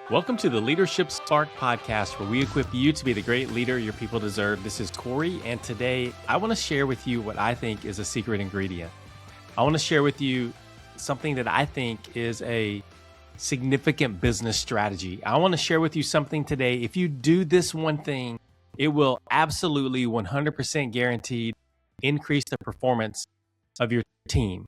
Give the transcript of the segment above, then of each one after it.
Welcome to the Leadership Spark podcast, where we equip you to be the great leader your people deserve. This is Corey, and today I want to share with you what I think is a secret ingredient. I want to share with you something that I think is a significant business strategy. I want to share with you something today. If you do this one thing, it will absolutely 100% guaranteed increase the performance of your team.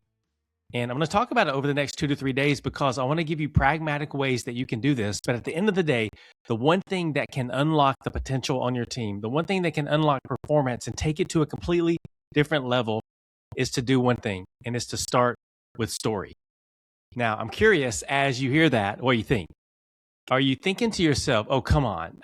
And I'm going to talk about it over the next 2 to 3 days because I want to give you pragmatic ways that you can do this. But at the end of the day, the one thing that can unlock the potential on your team, the one thing that can unlock performance and take it to a completely different level is to do one thing, and it's to start with story. Now, I'm curious, as you hear that, what do you think? Are you thinking to yourself, oh, come on,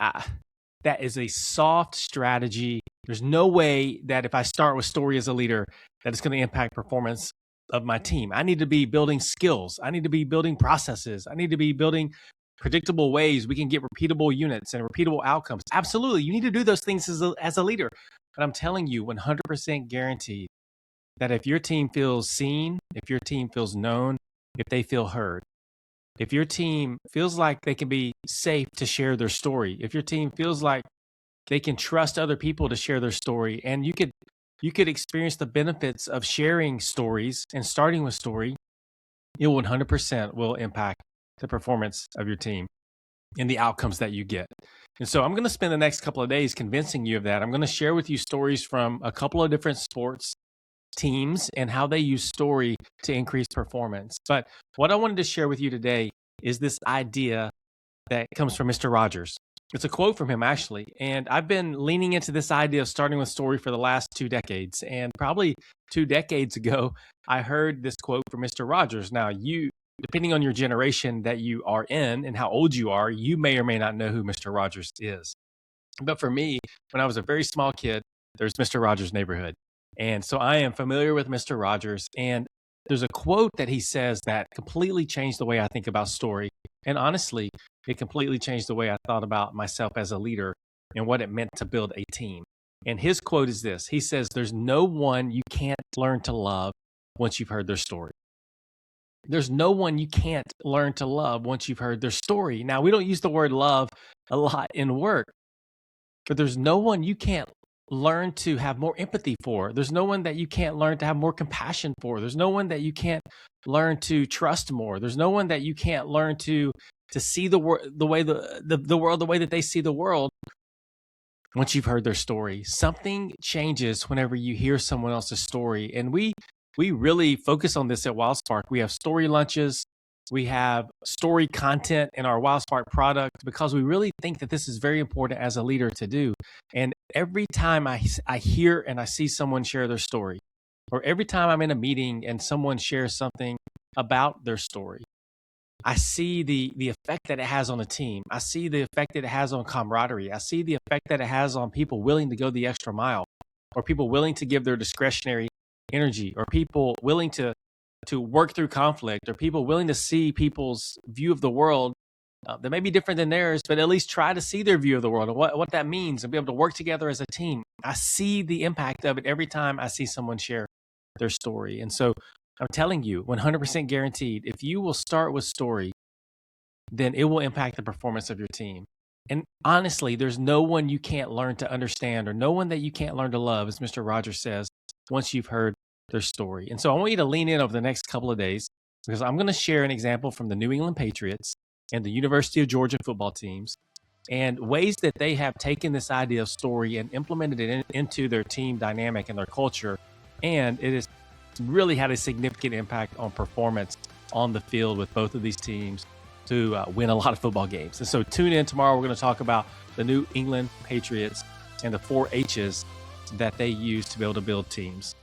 that is a soft strategy. There's no way that if I start with story as a leader, that it's going to impact performance of my team. I need to be building skills. I need to be building processes. I need to be building predictable ways we can get repeatable units and repeatable outcomes. Absolutely. You need to do those things as a leader. But I'm telling you 100% guaranteed that if your team feels seen, if your team feels known, if they feel heard, if your team feels like they can be safe to share their story, if your team feels like they can trust other people to share their story, and you could experience the benefits of sharing stories and starting with story, it 100% will impact the performance of your team and the outcomes that you get. And so I'm going to spend the next couple of days convincing you of that. I'm going to share with you stories from a couple of different sports teams and how they use story to increase performance. But what I wanted to share with you today is this idea that comes from Mr. Rogers. It's a quote from him, actually. And I've been leaning into this idea of starting with story for the last 2 decades. And probably 2 decades ago, I heard this quote from Mr. Rogers. Now, you, depending on your generation that you are in and how old you are, you may or may not know who Mr. Rogers is. But for me, when I was a very small kid, there's Mr. Rogers' Neighborhood. And so I am familiar with Mr. Rogers. And there's a quote that he says that completely changed the way I think about story. And honestly, it completely changed the way I thought about myself as a leader and what it meant to build a team. And his quote is this. He says, there's no one you can't learn to love once you've heard their story. There's no one you can't learn to love once you've heard their story. Now, we don't use the word love a lot in work, but there's no one you can't learn to have more empathy for. There's no one that you can't learn to have more compassion for. There's no one that you can't learn to trust more. There's no one that you can't learn to see the world the way that they see the world. Once you've heard their story, something changes whenever you hear someone else's story. And we really focus on this at WildSpark. We have story lunches. We have story content in our WildSpark product because we really think that this is very important as a leader to do. And every time I hear and I see someone share their story, or every time I'm in a meeting and someone shares something about their story, I see the effect that it has on a team. I see the effect that it has on camaraderie. I see the effect that it has on people willing to go the extra mile, or people willing to give their discretionary energy, or people willing to work through conflict, or people willing to see people's view of the world that may be different than theirs, but at least try to see their view of the world and what that means and be able to work together as a team. I see the impact of it every time I see someone share their story. And so I'm telling you, 100% guaranteed, if you will start with story, then it will impact the performance of your team. And honestly, there's no one you can't learn to understand, or no one that you can't learn to love, as Mr. Rogers says, once you've heard their story. And so I want you to lean in over the next couple of days, because I'm going to share an example from the New England Patriots and the University of Georgia football teams, and ways that they have taken this idea of story and implemented it into their team dynamic and their culture. And it has really had a significant impact on performance on the field with both of these teams to win a lot of football games. And so tune in tomorrow. We're going to talk about the New England Patriots and the 4 H's that they use to be able to build teams.